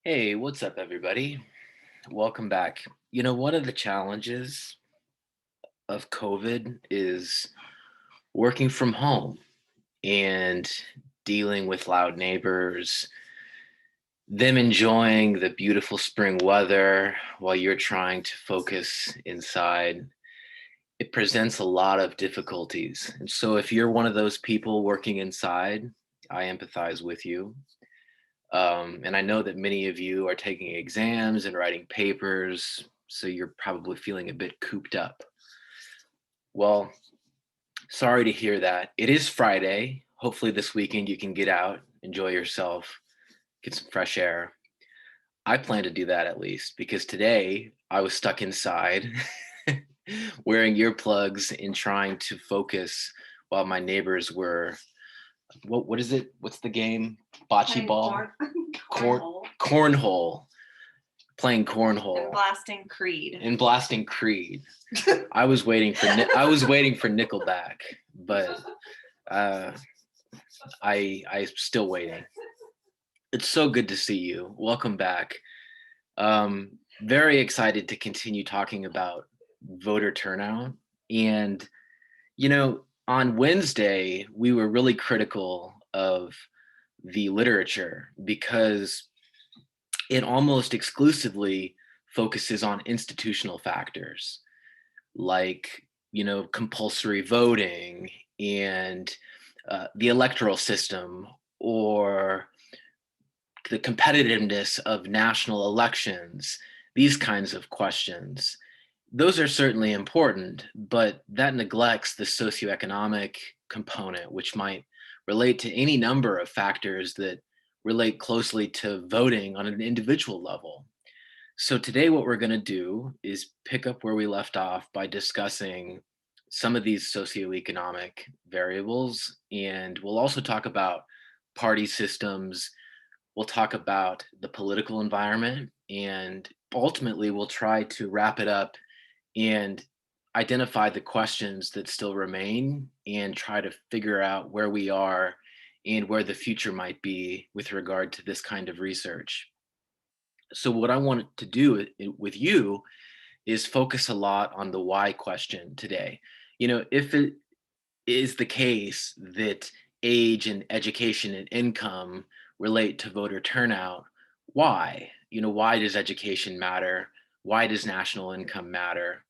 Hey, what's up, everybody? Welcome back. One of the challenges of COVID is working from home and dealing with loud neighbors, them enjoying the beautiful spring weather while you're trying to focus inside. It presents a lot of difficulties. And so, if you're one of those people working inside, I empathize with you. And I know that many of you are taking exams and writing papers, so you're probably feeling a bit cooped up. Well, sorry to hear that. It is Friday. Hopefully, this weekend you can get out, enjoy yourself, get some fresh air. I plan to do that at least because today I was stuck inside wearing earplugs and trying to focus while my neighbors were what is it? What's the game? Bocce Playing ball? Corn cornhole cornhole. Playing and cornhole blasting Creed. and blasting Creed. I was waiting for Nickelback, but uh, I'm still waiting. It's so good to see you. Welcome back. Very excited to continue talking about voter turnout. And on Wednesday we were really critical of the literature because it almost exclusively focuses on institutional factors like compulsory voting and the electoral system or the competitiveness of national elections, these kinds of questions. Those are certainly important, but that neglects the socioeconomic component, which might relate to any number of factors that relate closely to voting on an individual level. So today what we're going to do is pick up where we left off by discussing some of these socioeconomic variables, and we'll also talk about party systems. We'll talk about the political environment, and ultimately we'll try to wrap it up and identify the questions that still remain and try to figure out where we are and where the future might be with regard to this kind of research. So what I wanted to do with you is focus a lot on the why question today. If it is the case that age and education and income relate to voter turnout, why? Why does education matter? Why does national income matter?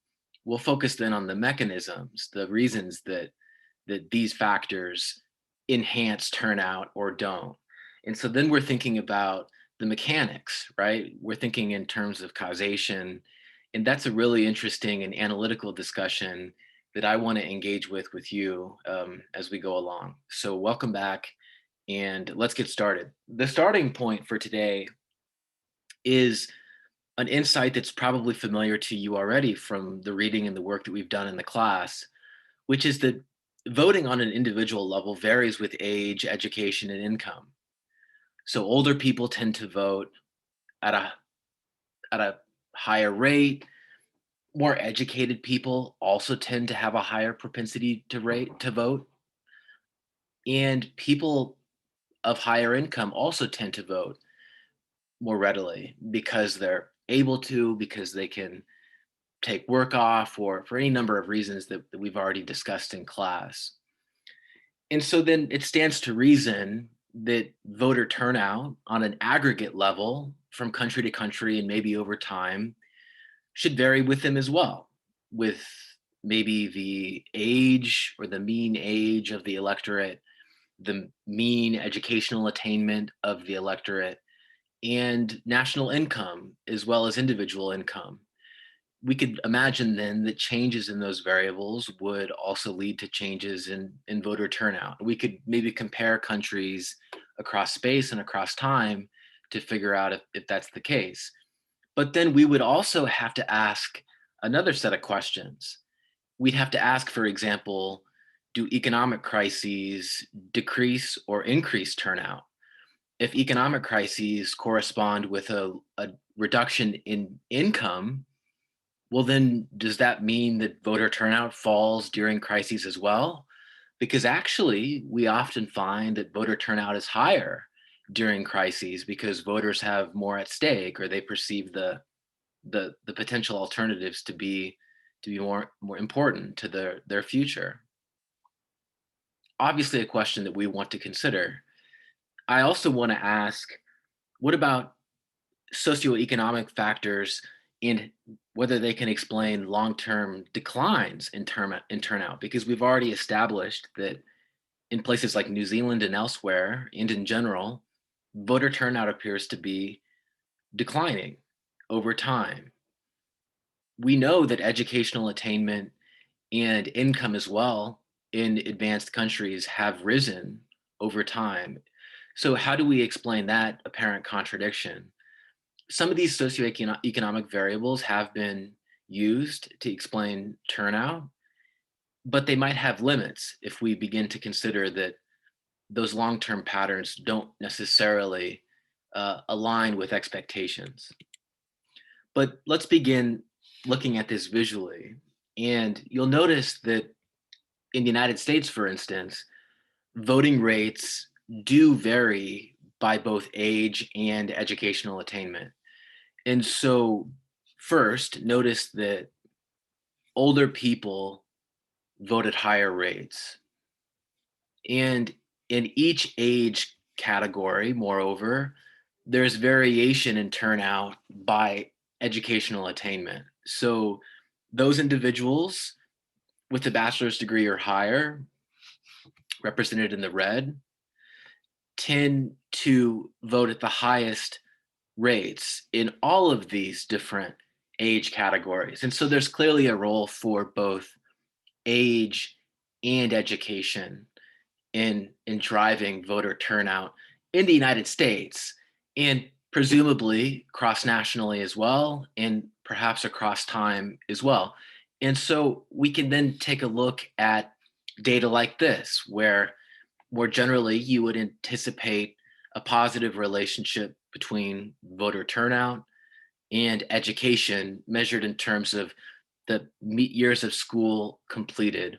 We'll focus then on the mechanisms, the reasons that these factors enhance turnout or don't. And so then we're thinking about the mechanics, right? We're thinking in terms of causation. And that's a really interesting and analytical discussion that I want to engage with you as we go along. So welcome back and let's get started. The starting point for today is an insight that's probably familiar to you already from the reading and the work that we've done in the class, which is that voting on an individual level varies with age, education, and income. So older people tend to vote at a higher rate. More educated people also tend to have a higher propensity to vote, and people of higher income also tend to vote more readily because they're able to, because they can take work off, or for any number of reasons that we've already discussed in class. And so then it stands to reason that voter turnout on an aggregate level from country to country and maybe over time should vary with them as well, with maybe the age or the mean age of the electorate, the mean educational attainment of the electorate, and national income as well as individual income. We could imagine then that changes in those variables would also lead to changes in voter turnout. We could maybe compare countries across space and across time to figure out if that's the case. But then we would also have to ask another set of questions. We'd have to ask, for example, do economic crises decrease or increase turnout? If economic crises correspond with a reduction in income, well, then does that mean that voter turnout falls during crises as well? Because actually, we often find that voter turnout is higher during crises because voters have more at stake, or they perceive the potential alternatives to be more important to their future. Obviously, a question that we want to consider. I also want to ask, what about socioeconomic factors and whether they can explain long-term declines in turnout? Because we've already established that in places like New Zealand and elsewhere, and in general, voter turnout appears to be declining over time. We know that educational attainment and income as well in advanced countries have risen over time. So, how do we explain that apparent contradiction? Some of these socioeconomic variables have been used to explain turnout, but they might have limits if we begin to consider that those long term patterns don't necessarily align with expectations. But let's begin looking at this visually. And you'll notice that in the United States, for instance, voting rates do vary by both age and educational attainment. And so, first, notice that older people vote at higher rates. And in each age category, moreover, there's variation in turnout by educational attainment. So, those individuals with a bachelor's degree or higher, represented in the red, tend to vote at the highest rates in all of these different age categories. And so there's clearly a role for both age and education in driving voter turnout in the United States, and presumably cross nationally as well, and perhaps across time as well. And so we can then take a look at data like this, where more generally you would anticipate a positive relationship between voter turnout and education measured in terms of the years of school completed.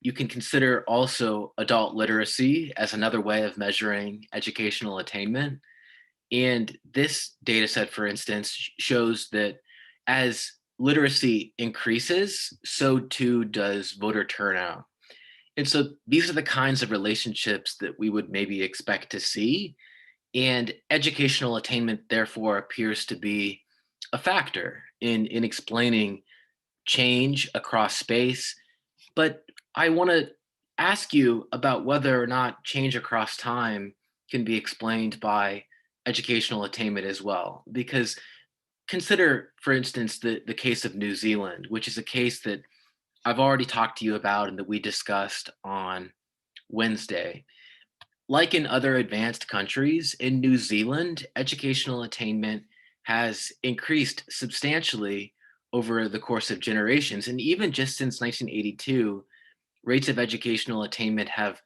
You can consider also adult literacy as another way of measuring educational attainment. And this data set, for instance, shows that as literacy increases, so too does voter turnout. And so these are the kinds of relationships that we would maybe expect to see. And educational attainment, therefore, appears to be a factor in explaining change across space. But I want to ask you about whether or not change across time can be explained by educational attainment as well. Because consider, for instance, the case of New Zealand, which is a case that I've already talked to you about and that we discussed on Wednesday. Like in other advanced countries, in New Zealand, educational attainment has increased substantially over the course of generations. And even just since 1982, rates of educational attainment have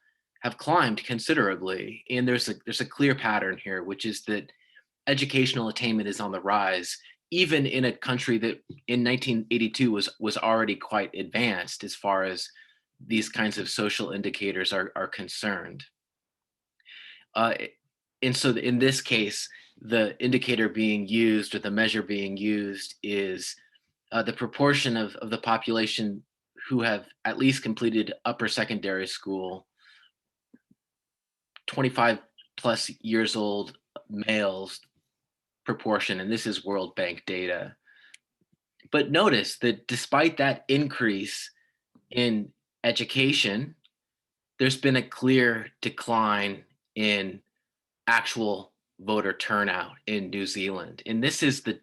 climbed considerably. And there's a clear pattern here, which is that educational attainment is on the rise, even in a country that in 1982 was already quite advanced as far as these kinds of social indicators are concerned. Uh, and so in this case, the indicator being used or the measure being used is the proportion of the population who have at least completed upper secondary school, 25 plus years old males proportion, and this is World Bank data. But notice that despite that increase in education, there's been a clear decline in actual voter turnout in New Zealand. And this is the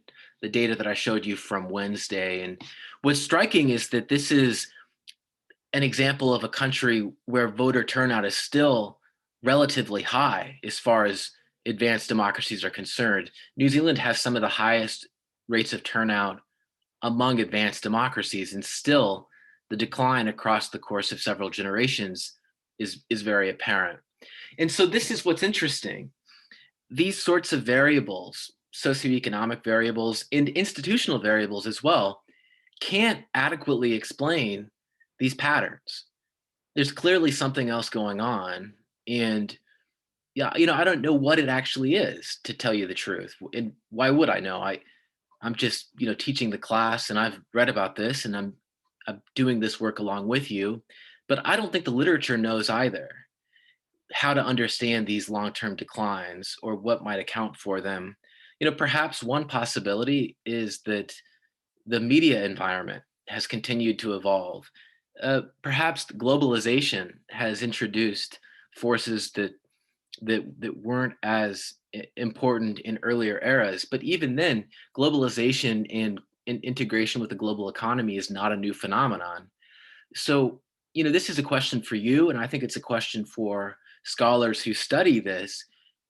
data that I showed you from Wednesday. And what's striking is that this is an example of a country where voter turnout is still relatively high as far as advanced democracies are concerned. New Zealand has some of the highest rates of turnout among advanced democracies, and still the decline across the course of several generations is very apparent. And so this is what's interesting. These sorts of variables, socioeconomic variables and institutional variables as well, can't adequately explain these patterns. There's clearly something else going on. And yeah, I don't know what it actually is, to tell you the truth. And why would I know? I'm just, teaching the class, and I've read about this, and I'm doing this work along with you. But I don't think the literature knows either how to understand these long-term declines or what might account for them. Perhaps one possibility is that the media environment has continued to evolve. Perhaps globalization has introduced forces that weren't as important in earlier eras. But even then, globalization and integration with the global economy is not a new phenomenon. So, this is a question for you, and I think it's a question for scholars who study this.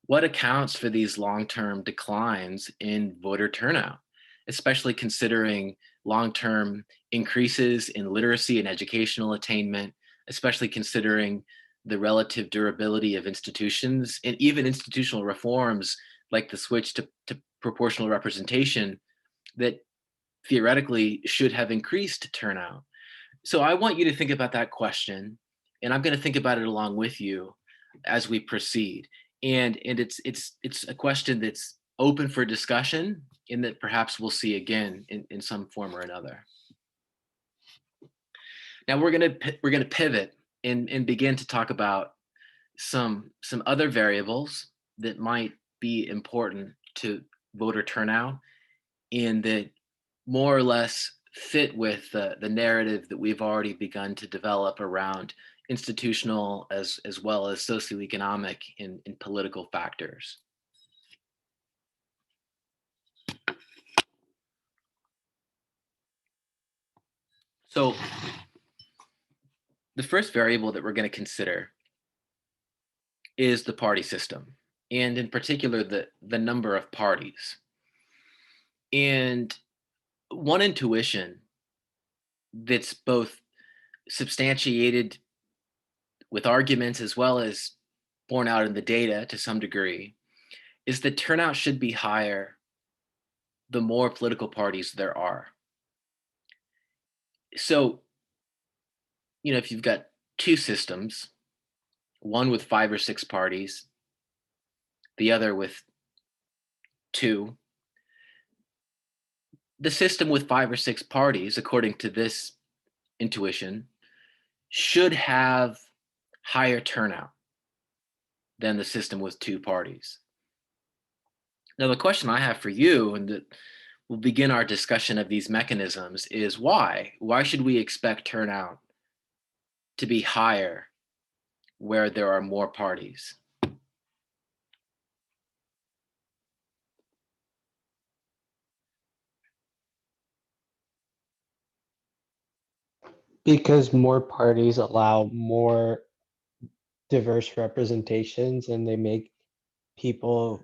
What accounts for these long-term declines in voter turnout, especially considering long-term increases in literacy and educational attainment, especially considering the relative durability of institutions and even institutional reforms like the switch to proportional representation that theoretically should have increased turnout. So I want you to think about that question, and I'm going to think about it along with you as we proceed. And it's a question that's open for discussion, and that perhaps we'll see again in some form or another. Now we're gonna pivot and begin to talk about some other variables that might be important to voter turnout, and that more or less fit with the narrative that we've already begun to develop around institutional as well as socioeconomic and political factors. So the first variable that we're going to consider is the party system, and in particular the number of parties. And one intuition that's both substantiated with arguments as well as borne out in the data to some degree is that turnout should be higher the more political parties there are. So, if you've got two systems, one with 5 or 6 parties, the other with two, the system with 5 or 6 parties, according to this intuition, should have higher turnout than the system with 2 parties. Now, the question I have for you, and that we'll begin our discussion of these mechanisms, is why? Why should we expect turnout to be higher where there are more parties? Because more parties allow more diverse representations and they make people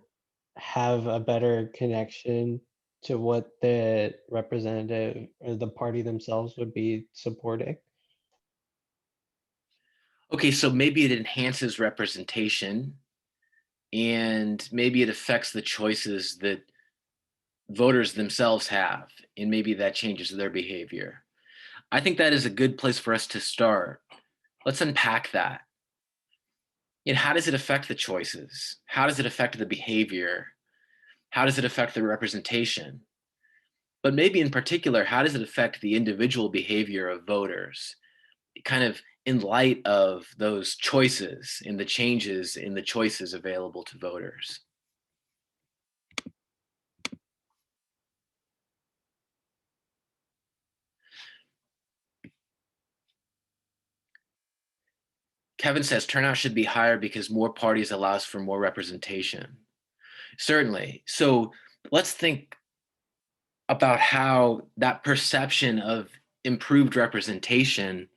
have a better connection to what the representative or the party themselves would be supporting. Okay, so maybe it enhances representation, and maybe it affects the choices that voters themselves have, and maybe that changes their behavior. I think that is a good place for us to start. Let's unpack that. How does it affect the choices? How does it affect the behavior? How does it affect the representation? But maybe in particular, how does it affect the individual behavior of voters? Kind of in light of those choices and the changes in the choices available to voters. Kevin says turnout should be higher because more parties allows for more representation. Certainly. So let's think about how that perception of improved representation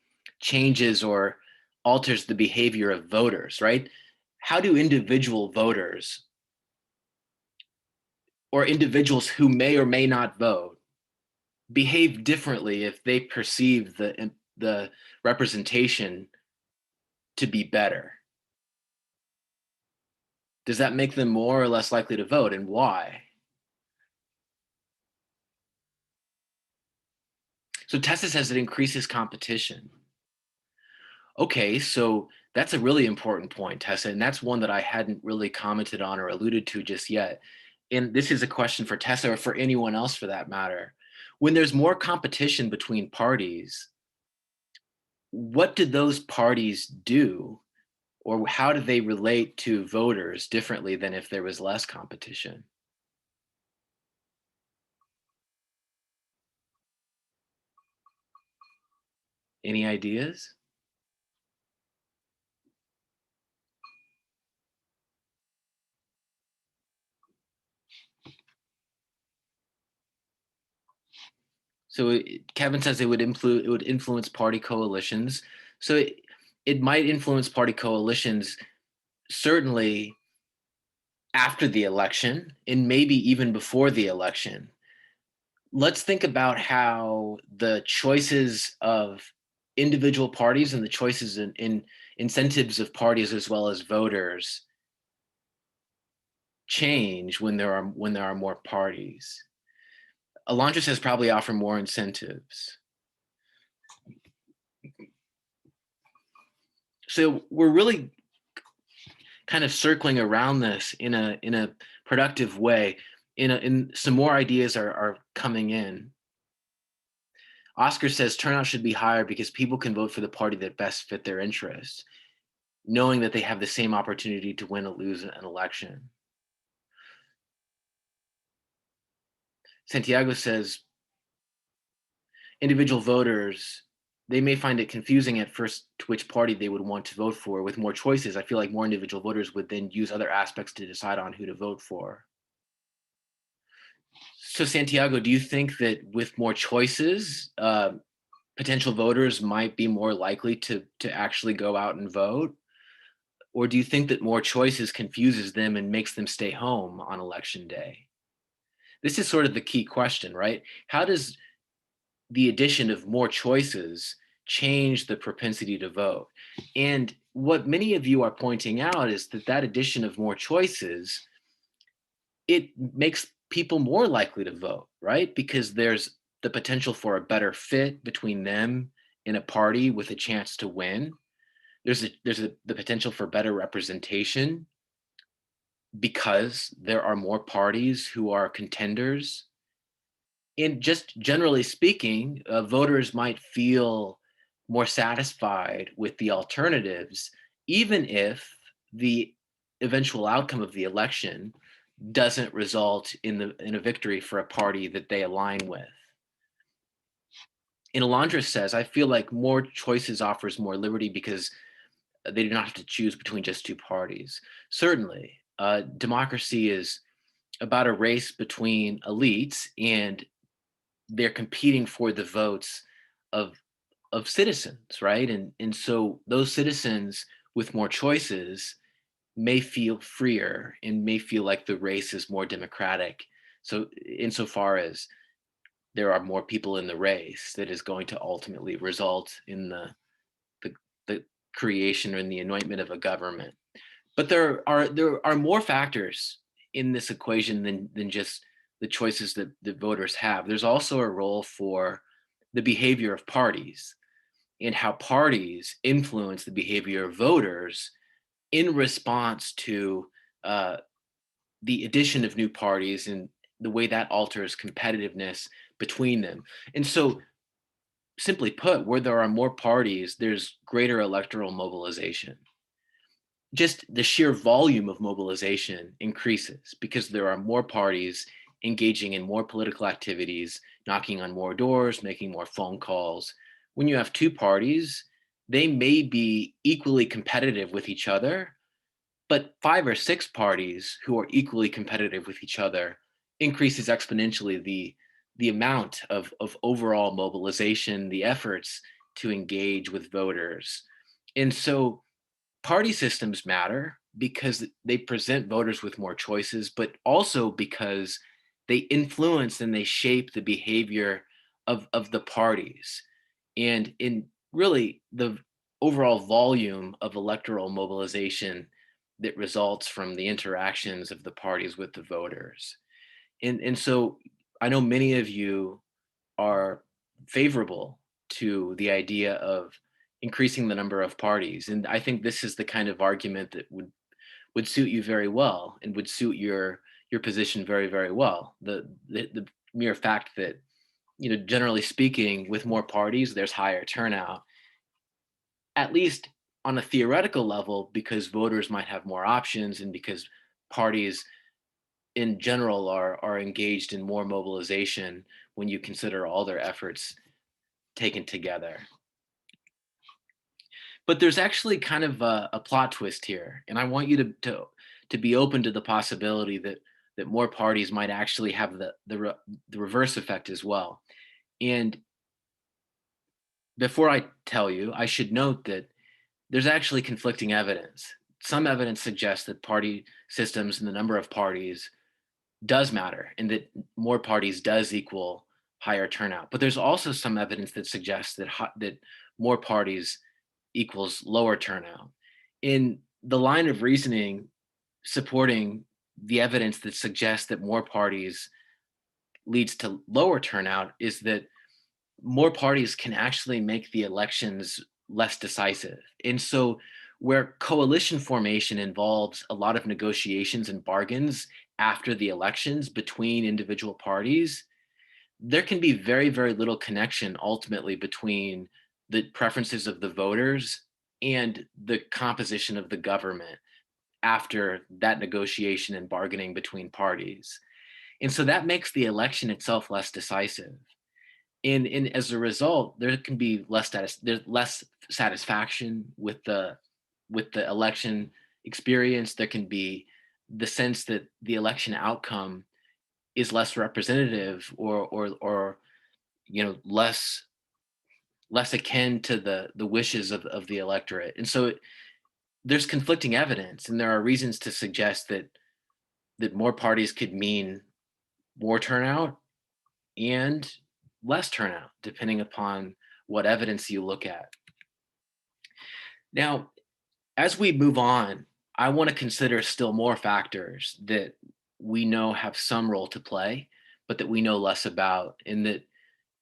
changes or alters the behavior of voters, right? How do individual voters or individuals who may or may not vote behave differently if they perceive the representation to be better? Does that make them more or less likely to vote, and why? So Tessa says it increases competition. Okay, so That's a really important point, Tessa, and that's one that I hadn't really commented on or alluded to just yet. And this is a question for Tessa or for anyone else for that matter. When there's more competition between parties, what do those parties do, or how do they relate to voters differently than if there was less competition? Any ideas? So Kevin says it would influence party coalitions. So it might influence party coalitions certainly after the election and maybe even before the election. Let's think about how the choices of individual parties and the choices in incentives of parties as well as voters change when there are more parties. Alondra says probably offer more incentives. So we're really kind of circling around this in a productive way. In some more ideas are coming in. Oscar says turnout should be higher because people can vote for the party that best fit their interests, knowing that they have the same opportunity to win or lose an election. Santiago says individual voters, they may find it confusing at first to which party they would want to vote for. With more choices, I feel like more individual voters would then use other aspects to decide on who to vote for. So, Santiago, do you think that with more choices, potential voters might be more likely to actually go out and vote? Or do you think that more choices confuses them and makes them stay home on election day? This is sort of the key question, right? How does the addition of more choices change the propensity to vote? And what many of you are pointing out is that that addition of more choices, it makes people more likely to vote, right? Because there's the potential for a better fit between them in a party with a chance to win. The potential for better representation because there are more parties who are contenders. And just generally speaking, voters might feel more satisfied with the alternatives, even if the eventual outcome of the election doesn't result in a victory for a party that they align with. And Alondra says, I feel like more choices offers more liberty because they do not have to choose between just two parties. Certainly, democracy is about a race between elites, and they're competing for the votes of citizens, right? And so those citizens with more choices may feel freer and may feel like the race is more democratic. So insofar as there are more people in the race, that is going to ultimately result in the, the creation or in the anointment of a government. But there are more factors in this equation than just the choices that the voters have. There's also a role for the behavior of parties and how parties influence the behavior of voters in response to uh, the addition of new parties and the way that alters competitiveness between them. And so, simply put, where there are more parties, there's greater electoral mobilization. Just the sheer volume of mobilization increases because there are more parties engaging in more political activities, knocking on more doors, making more phone calls. When you have two parties, they may be equally competitive with each other, but five or six parties who are equally competitive with each other increases exponentially the amount of overall mobilization, the efforts to engage with voters. And so party systems matter because they present voters with more choices, but also because they influence and they shape the behavior of the parties. And in really the overall volume of electoral mobilization that results from the interactions of the parties with the voters. And so I know many of you are favorable to the idea of increasing the number of parties. And I think this is the kind of argument that would suit you very well and would suit your position very, very well. The mere fact that, generally speaking, with more parties, there's higher turnout, at least on a theoretical level, because voters might have more options and because parties in general are engaged in more mobilization when you consider all their efforts taken together. But there's actually kind of a plot twist here, and I want you to be open to the possibility that more parties might actually have the reverse effect as well. And before I tell you, I should note that there's actually conflicting evidence. Some evidence suggests that party systems and the number of parties does matter, and that more parties does equal higher turnout. But there's also some evidence that suggests that more parties equals lower turnout. In the line of reasoning supporting the evidence that suggests that more parties leads to lower turnout is that more parties can actually make the elections less decisive. And so, where coalition formation involves a lot of negotiations and bargains after the elections between individual parties, there can be very, very little connection ultimately between the preferences of the voters and the composition of the government after that negotiation and bargaining between parties. And so that makes the election itself less decisive. And as a result, there can be there's less satisfaction with the election experience. There can be the sense that the election outcome is less representative or less akin to the wishes of the electorate. And so there's conflicting evidence, and there are reasons to suggest that more parties could mean more turnout and less turnout, depending upon what evidence you look at. Now, as we move on, I want to consider still more factors that we know have some role to play, but that we know less about, and that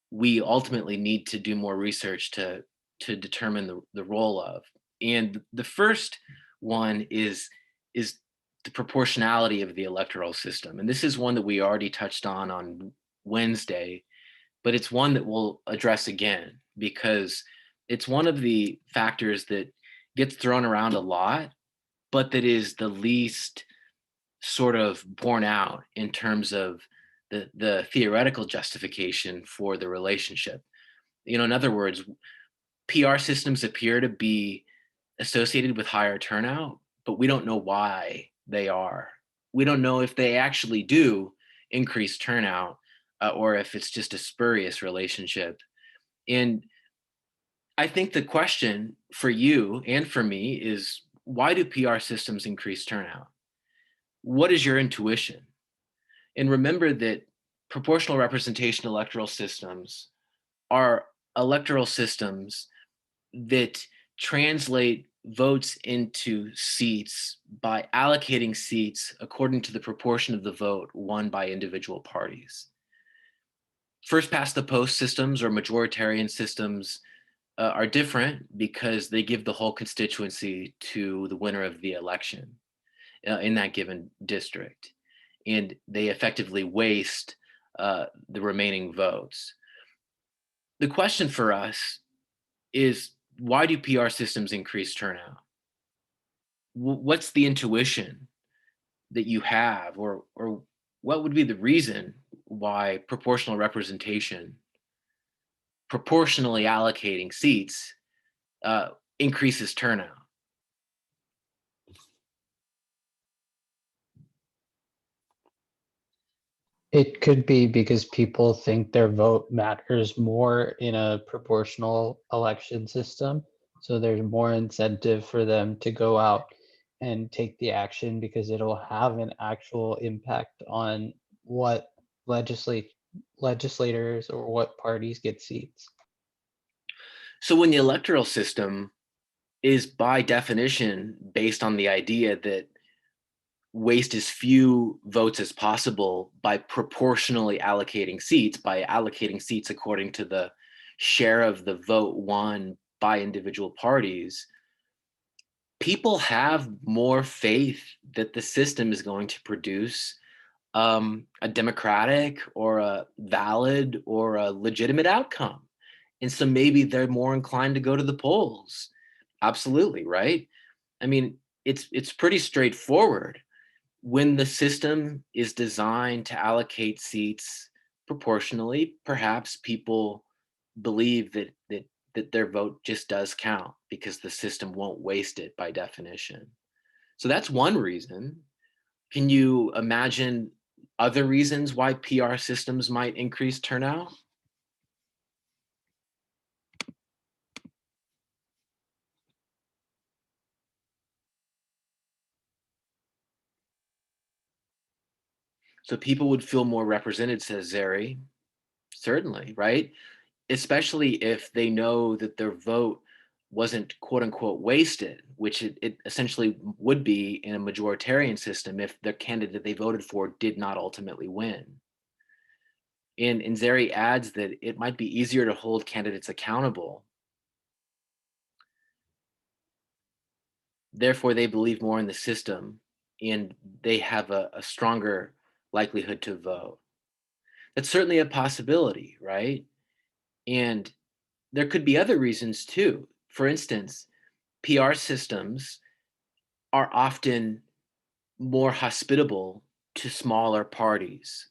we ultimately need to do more research to determine the role of. And the first one is the proportionality of the electoral system. And this is one that we already touched on Wednesday, but it's one that we'll address again because it's one of the factors that gets thrown around a lot, but that is the least sort of borne out in terms of the theoretical justification for the relationship. In other words, PR systems appear to be associated with higher turnout, but we don't know why they are. We don't know if they actually do increase turnout or if it's just a spurious relationship. And I think the question for you and for me is, why do PR systems increase turnout? What is your intuition? And remember that proportional representation electoral systems are electoral systems that translate votes into seats by allocating seats according to the proportion of the vote won by individual parties. First past the post systems or majoritarian systems are different because they give the whole constituency to the winner of the election in that given district. And they effectively waste the remaining votes. The question for us is, why do PR systems increase turnout? What's the intuition that you have, or what would be the reason why proportional representation, proportionally allocating seats, uh, increases turnout? It could be because people think their vote matters more in a proportional election system. So there's more incentive for them to go out and take the action because it'll have an actual impact on what legislate legislators or what parties get seats. So when the electoral system is by definition based on the idea that waste as few votes as possible by proportionally allocating seats, by allocating seats according to the share of the vote won by individual parties, people have more faith that the system is going to produce a democratic or a valid or a legitimate outcome. And so maybe they're more inclined to go to the polls. Absolutely, right? I mean, it's pretty straightforward. When the system is designed to allocate seats proportionally, perhaps people believe that their vote just does count because the system won't waste it by definition. So that's one reason. Can you imagine other reasons why PR systems might increase turnout? So people would feel more represented, says Zeri. Certainly, right? Especially if they know that their vote wasn't quote unquote wasted, which it essentially would be in a majoritarian system if the candidate they voted for did not ultimately win. And Zeri adds that it might be easier to hold candidates accountable. Therefore, they believe more in the system and they have a stronger likelihood to vote. That's certainly a possibility, right? And there could be other reasons too. For instance, PR systems are often more hospitable to smaller parties.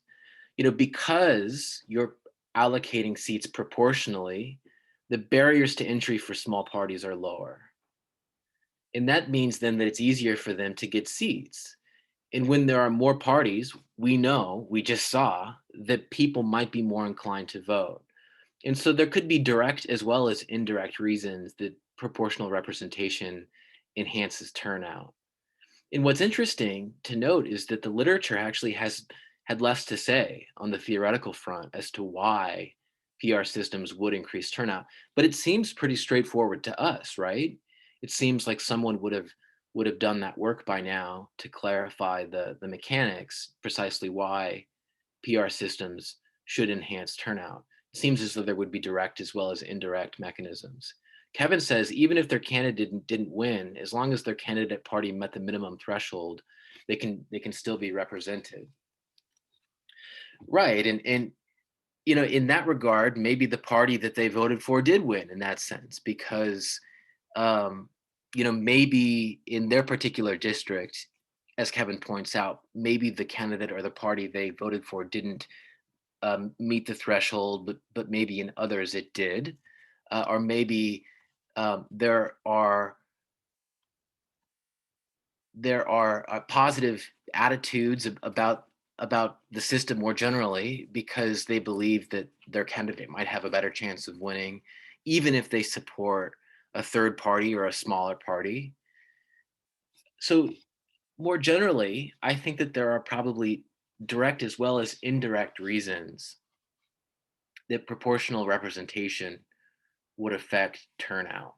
Because you're allocating seats proportionally, the barriers to entry for small parties are lower. And that means then that it's easier for them to get seats. And when there are more parties, we just saw that people might be more inclined to vote. And so there could be direct as well as indirect reasons that proportional representation enhances turnout. And what's interesting to note is that the literature actually has had less to say on the theoretical front as to why PR systems would increase turnout. But it seems pretty straightforward to us, right? It seems like someone would have done that work by now to clarify the mechanics, precisely why PR systems should enhance turnout. It seems as though there would be direct as well as indirect mechanisms. Kevin says even if their candidate didn't win, as long as their candidate party met the minimum threshold, they can still be represented. Right. And in that regard, maybe the party that they voted for did win in that sense, because um, maybe in their particular district, as Kevin points out, maybe the candidate or the party they voted for didn't meet the threshold, but maybe in others it did, or maybe there are positive attitudes about the system more generally because they believe that their candidate might have a better chance of winning, even if they support a third party or a smaller party. So more generally, I think that there are probably direct as well as indirect reasons that proportional representation would affect turnout.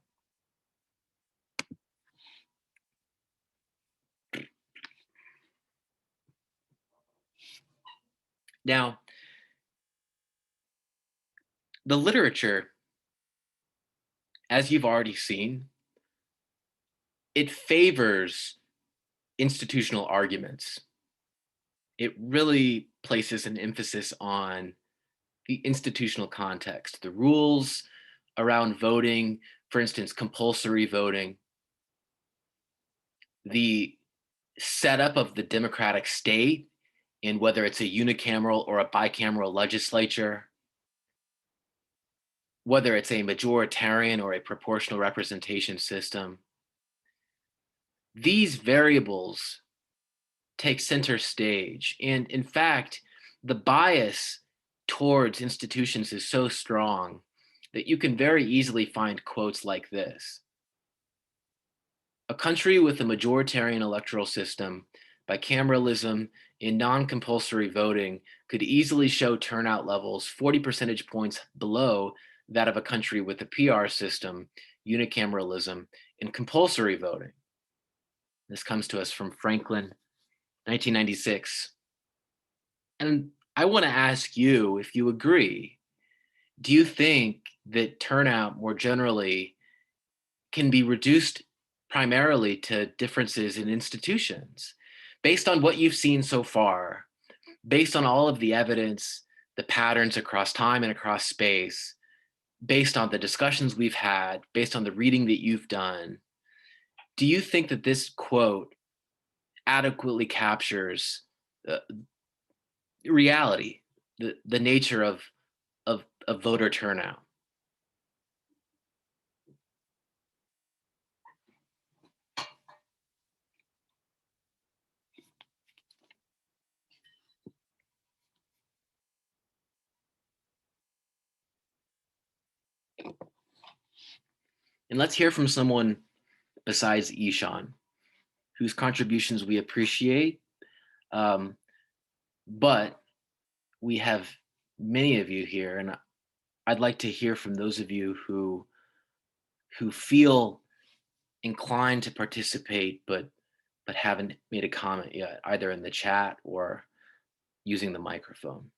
Now, the literature, as you've already seen, it favors institutional arguments. It really places an emphasis on the institutional context, the rules around voting, for instance, compulsory voting, the setup of the democratic state, in whether it's a unicameral or a bicameral legislature, whether it's a majoritarian or a proportional representation system. These variables take center stage. And in fact, the bias towards institutions is so strong that you can very easily find quotes like this: a country with a majoritarian electoral system, bicameralism, and non compulsory voting could easily show turnout levels 40 percentage points below that of a country with a PR system, unicameralism, and compulsory voting. This comes to us from Franklin, 1996. And I want to ask you if you agree. Do you think that turnout more generally can be reduced primarily to differences in institutions. Based on what you've seen so far, based on all of the evidence, the patterns across time and across space, based on the discussions we've had, based on the reading that you've done, do you think that this quote adequately captures uh, reality, the nature of voter turnout? And let's hear from someone besides Ishan, whose contributions we appreciate. Um, but we have many of you here, and I'd like to hear from those of you who feel inclined to participate, but haven't made a comment yet, either in the chat or using the microphone.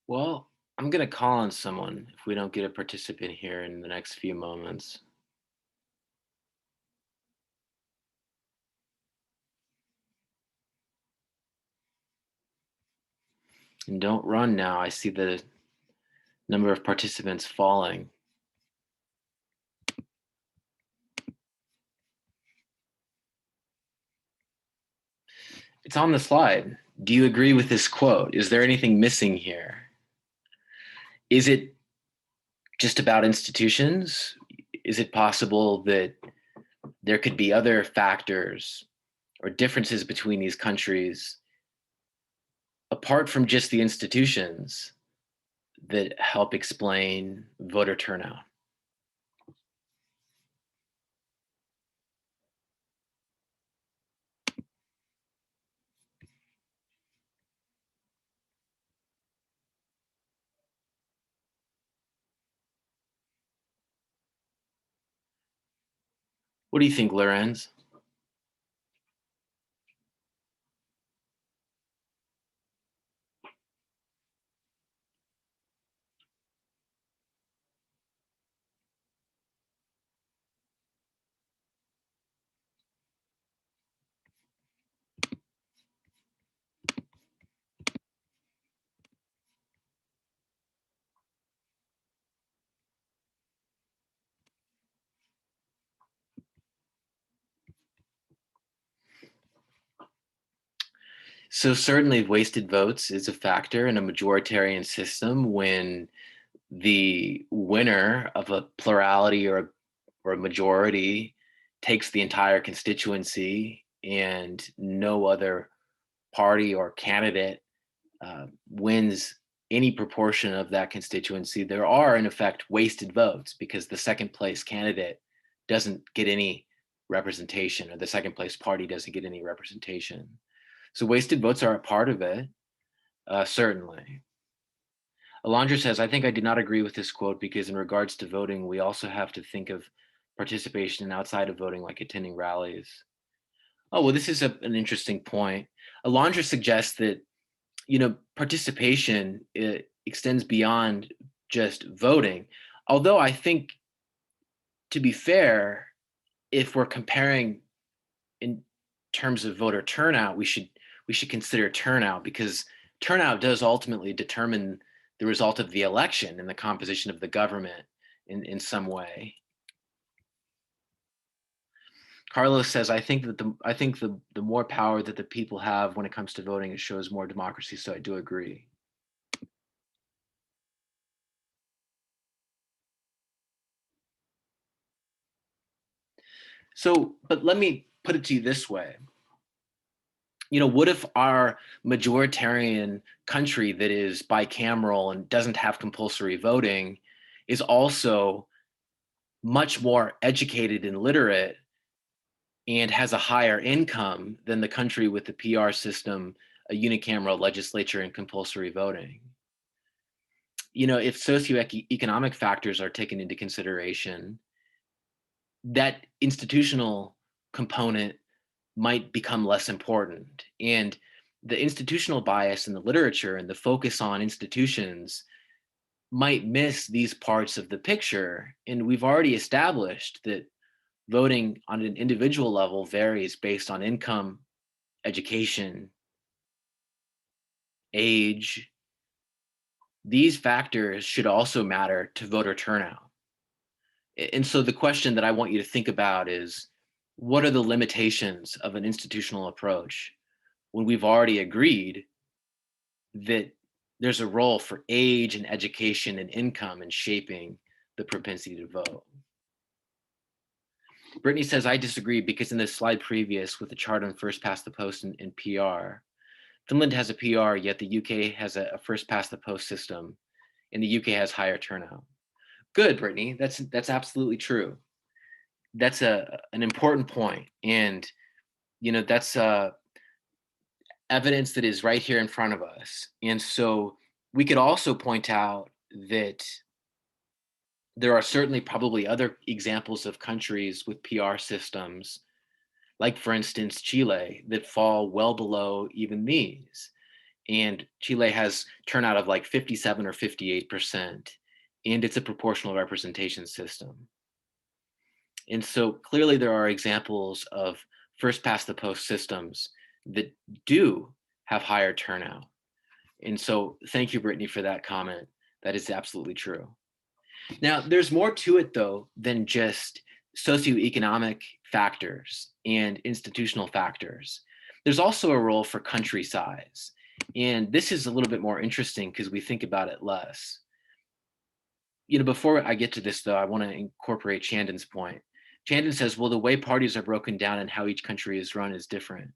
Well, I'm going to call on someone if we don't get a participant here in the next few moments. And don't run now. I see the number of participants falling. It's on the slide. Do you agree with this quote? Is there anything missing here? Is it just about institutions? Is it possible that there could be other factors or differences between these countries apart from just the institutions that help explain voter turnout? What do you think, Lorenz? So certainly wasted votes is a factor in a majoritarian system when the winner of a plurality or a majority takes the entire constituency and no other party or candidate wins any proportion of that constituency. There are, in effect, wasted votes because the second place candidate doesn't get any representation, or the second place party doesn't get any representation. So wasted votes are a part of it, certainly. Alondra says, I think I did not agree with this quote because in regards to voting, we also have to think of participation outside of voting, like attending rallies. Oh, well, this is an interesting point. Alondra suggests that, participation extends beyond just voting. Although I think, to be fair, if we're comparing in terms of voter turnout, we should consider turnout, because turnout does ultimately determine the result of the election and the composition of the government in some way. Carlos says, I think the more power that the people have when it comes to voting, it shows more democracy. So I do agree. So, but let me put it to you this way. What if our majoritarian country that is bicameral and doesn't have compulsory voting is also much more educated and literate and has a higher income than the country with the PR system, a unicameral legislature, and compulsory voting? If socioeconomic factors are taken into consideration, that institutional component might become less important. And the institutional bias in the literature and the focus on institutions might miss these parts of the picture. And we've already established that voting on an individual level varies based on income, education, age. These factors should also matter to voter turnout. And so the question that I want you to think about is, what are the limitations of an institutional approach when we've already agreed that there's a role for age and education and income in shaping the propensity to vote? Brittany says, I disagree, because in the slide previous with the chart on first past the post and PR, Finland has a PR, yet the UK has a first past the post system, and the UK has higher turnout. Good, Brittany. That's absolutely true. That's an important point, and that's evidence that is right here in front of us. And so we could also point out that there are certainly probably other examples of countries with PR systems, like for instance Chile, that fall well below even these. And Chile has turnout of like 57 or 58%, and it's a proportional representation system. And so clearly there are examples of first past the post systems that do have higher turnout. And so thank you, Brittany, for that comment. That is absolutely true. Now, there's more to it, though, than just socioeconomic factors and institutional factors. There's also a role for country size. And this is a little bit more interesting because we think about it less. Before I get to this, though, I want to incorporate Chandon's point. Chandon says, well, the way parties are broken down and how each country is run is different.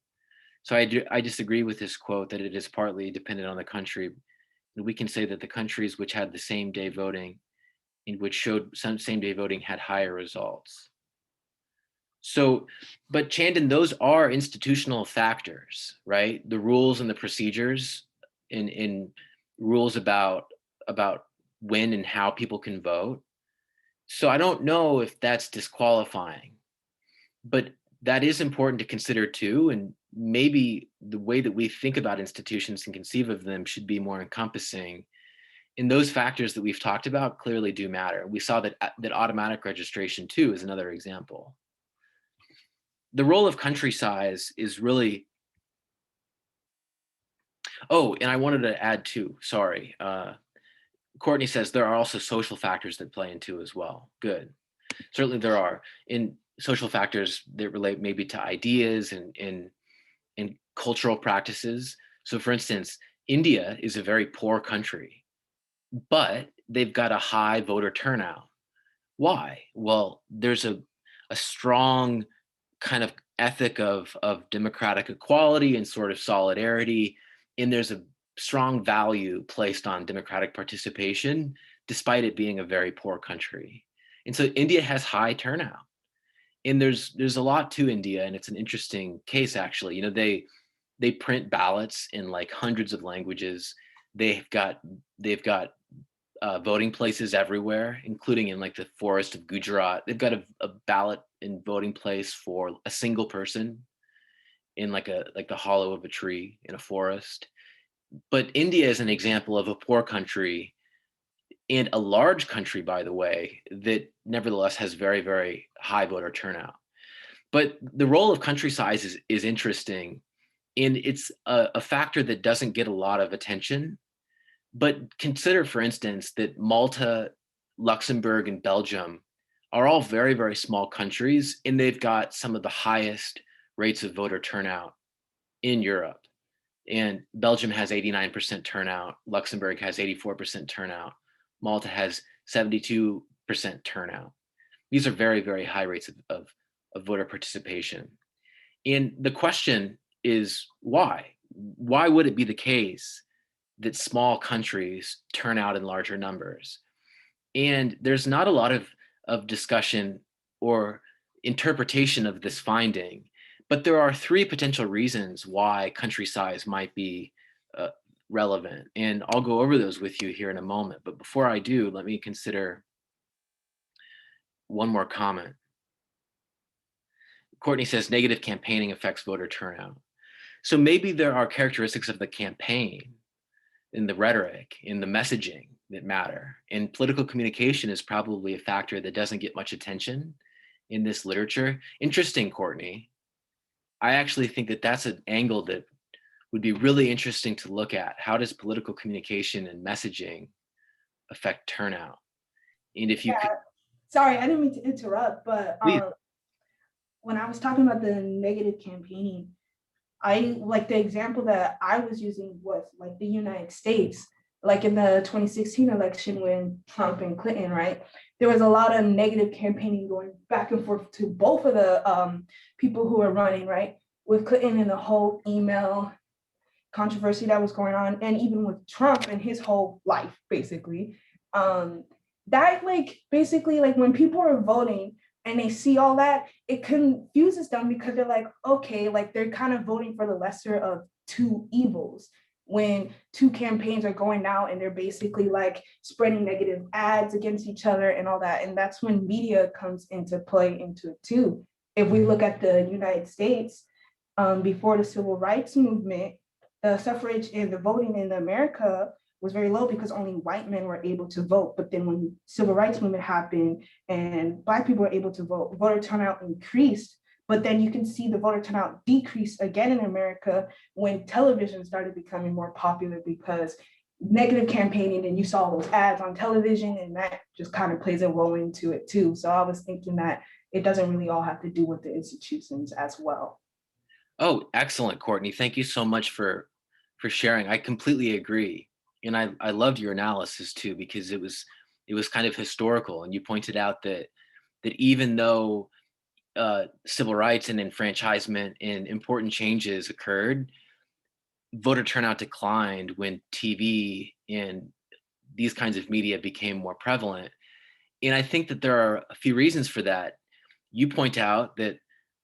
So I disagree with this quote that it is partly dependent on the country. We can say that the countries which had the same day voting and which showed some same day voting had higher results. So, but Chandon, those are institutional factors, right? The rules and the procedures in rules about when and how people can vote. So I don't know if that's disqualifying, but that is important to consider too. And maybe the way that we think about institutions and conceive of them should be more encompassing. And those factors that we've talked about clearly do matter. We saw that automatic registration too is another example. The role of country size is really, oh, and I wanted to add too, sorry. Courtney says there are also social factors that play into as well. Good. Certainly there are. In social factors that relate maybe to ideas and cultural practices. So for instance, India is a very poor country, but they've got a high voter turnout. Why? Well, there's a strong kind of ethic of democratic equality and sort of solidarity, and there's a strong value placed on democratic participation, despite it being a very poor country. And so India has high turnout, and there's a lot to India, and it's an interesting case actually. They print ballots in like hundreds of languages. They've got voting places everywhere, including in like the forest of Gujarat. They've got a ballot and voting place for a single person in like the hollow of a tree in a forest. But India is an example of a poor country and a large country, by the way, that nevertheless has very, very high voter turnout. But the role of country size is interesting, and it's a factor that doesn't get a lot of attention. But consider, for instance, that Malta, Luxembourg, and Belgium are all very, very small countries, and they've got some of the highest rates of voter turnout in Europe. And Belgium has 89% turnout, Luxembourg has 84% turnout, Malta has 72% turnout. These are very, very high rates of voter participation. And the question is why? Why would it be the case that small countries turn out in larger numbers? And there's not a lot of discussion or interpretation of this finding, but there are three potential reasons why country size might be uh, relevant. And I'll go over those with you here in a moment. But before I do, let me consider one more comment. Courtney says negative campaigning affects voter turnout. So maybe there are characteristics of the campaign, in the rhetoric, in the messaging that matter. And political communication is probably a factor that doesn't get much attention in this literature. Interesting, Courtney. I actually think that that's an angle that would be really interesting to look at. How does political communication and messaging affect turnout? And if you could, Yeah, sorry, I didn't mean to interrupt, but please. when I was talking about the negative campaigning, I like the example that I was using was like the United States, like in the 2016 election when Trump and Clinton, right? There was a lot of negative campaigning going back and forth to both of the people who were running, right? With Clinton and the whole email controversy that was going on, and even with Trump and his whole life, basically. Um, that like basically like when people are voting and they see all that, it confuses them because they're like, okay, like they're kind of voting for the lesser of two evils when two campaigns are going out and they're basically like spreading negative ads against each other and all that. And that's when media comes into play into it too. If we look at the United States, before the civil rights movement, the suffrage and the voting in America was very low because only white men were able to vote. But then when civil rights movement happened and black people were able to vote, voter turnout increased. But then you can see the voter turnout decrease again in America when television started becoming more popular because negative campaigning and you saw those ads on television and that just kind of plays a role into it too. So I was thinking that it doesn't really all have to do with the institutions as well. Oh, excellent, Courtney. Thank you so much for sharing. I completely agree. And I loved your analysis too, because it was kind of historical. And you pointed out that even though civil rights and enfranchisement and important changes occurred, voter turnout declined when TV and these kinds of media became more prevalent. And I think that there are a few reasons for that. You point out that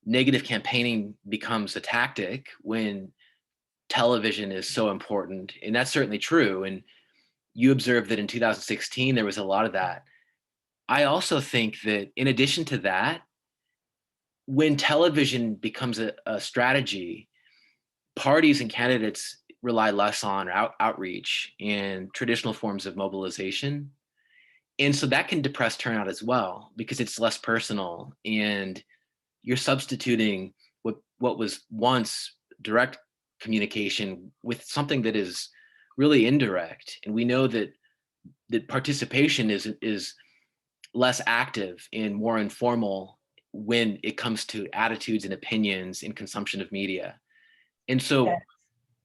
negative campaigning becomes a tactic when television is so important, and that's certainly true. And you observed that in 2016 there was a lot of that. I also think that in addition to that, when television becomes a strategy, parties and candidates rely less on outreach and traditional forms of mobilization. And so that can depress turnout as well because it's less personal and you're substituting what was once direct communication with something that is really indirect. And we know that participation is less active and more informal when it comes to attitudes and opinions and consumption of media. And Yeah. so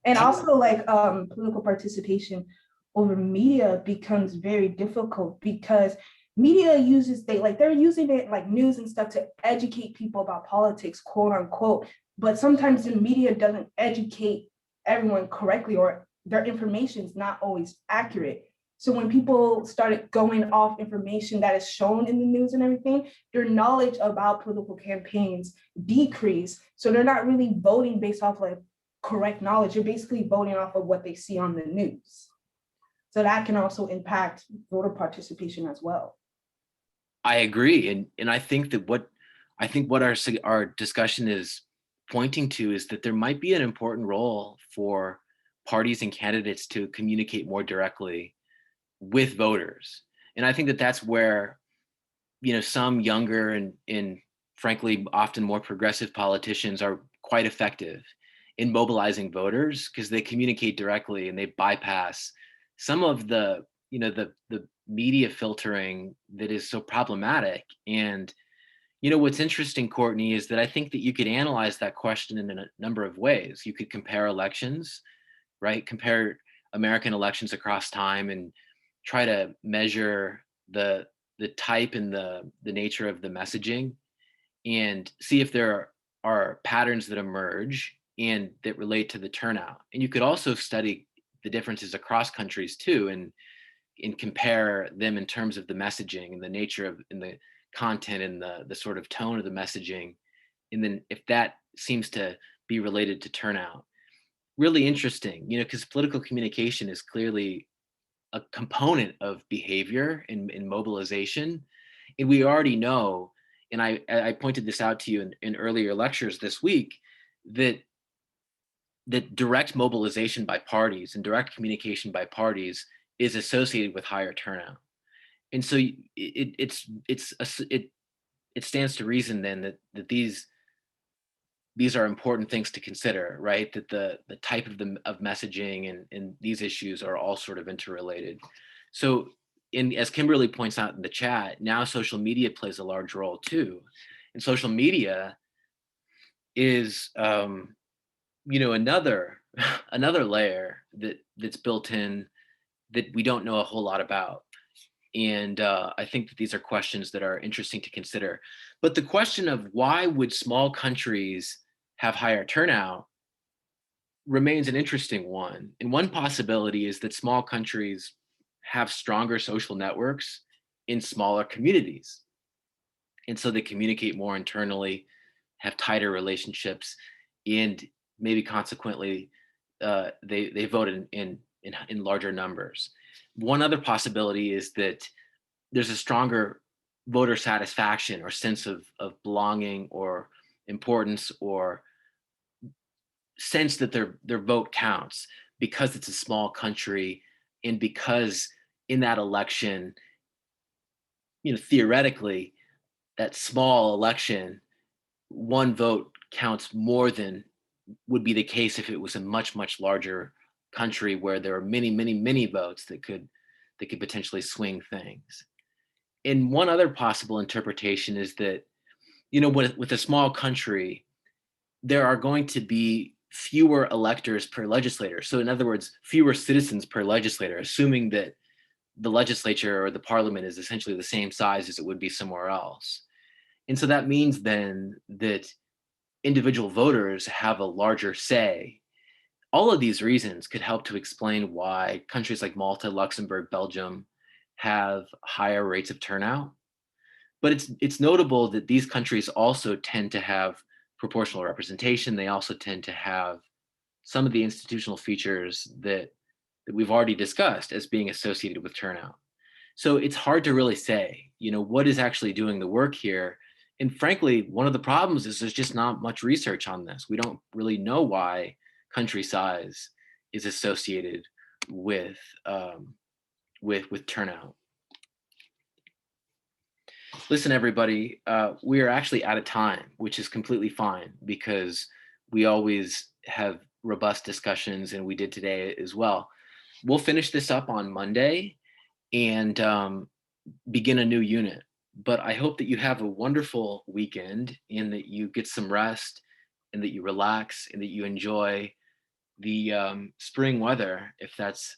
And also like political participation over media becomes very difficult because media uses they're using it like news and stuff to educate people about politics, quote unquote, but sometimes the media doesn't educate everyone correctly or their information is not always accurate. So when people started going off information that is shown in the news and everything, their knowledge about political campaigns decrease. So they're not really voting based off like correct knowledge. You're basically voting off of what they see on the news. So that can also impact voter participation as well. I agree. And I think what our discussion is pointing to is that there might be an important role for parties and candidates to communicate more directly with voters. And I think that that's where, some younger and frankly, often more progressive politicians are quite effective in mobilizing voters because they communicate directly and they bypass some of the media filtering that is so problematic. And what's interesting, Courtney, is that I think that you could analyze that question in a number of ways. You could compare elections, right? Compare American elections across time and try to measure the type and the nature of the messaging and see if there are patterns that emerge and that relate to the turnout. And you could also study the differences across countries too, and compare them in terms of the messaging and the nature of and the content and the sort of tone of the messaging. And then if that seems to be related to turnout. Really interesting, because political communication is clearly a component of behavior and mobilization. And we already know, and I pointed this out to you in earlier lectures this week, that direct mobilization by parties and direct communication by parties is associated with higher turnout. And so it stands to reason then that these are important things to consider, right? That the type of messaging and these issues are all sort of interrelated. So, as Kimberly points out in the chat, now social media plays a large role too, and social media is another another layer that's built in that we don't know a whole lot about. And I think that these are questions that are interesting to consider. But the question of why would small countries have higher turnout remains an interesting one. And one possibility is that small countries have stronger social networks in smaller communities. And so they communicate more internally, have tighter relationships, and maybe consequently they vote in larger numbers. One other possibility is that there's a stronger voter satisfaction or sense of belonging or importance or sense that their vote counts because it's a small country and because in that election, theoretically, that small election, one vote counts more than would be the case if it was a much, much larger country where there are many, many, many votes that could potentially swing things. And one other possible interpretation is that, with a small country, there are going to be fewer electors per legislator. So in other words, fewer citizens per legislator, assuming that the legislature or the parliament is essentially the same size as it would be somewhere else. And so that means then that individual voters have a larger say. All of these reasons could help to explain why countries like Malta, Luxembourg, Belgium have higher rates of turnout. But it's notable that these countries also tend to have proportional representation. They also tend to have some of the institutional features that we've already discussed as being associated with turnout. So it's hard to really say, what is actually doing the work here. And frankly, one of the problems is there's just not much research on this. We don't really know why country size is associated with turnout. Listen, everybody, we are actually out of time, which is completely fine because we always have robust discussions, and we did today as well. We'll finish this up on Monday and begin a new unit. But I hope that you have a wonderful weekend and that you get some rest and that you relax and that you enjoy the spring weather if that's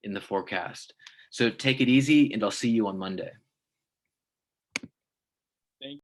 in the forecast. So take it easy, and I'll see you on Monday.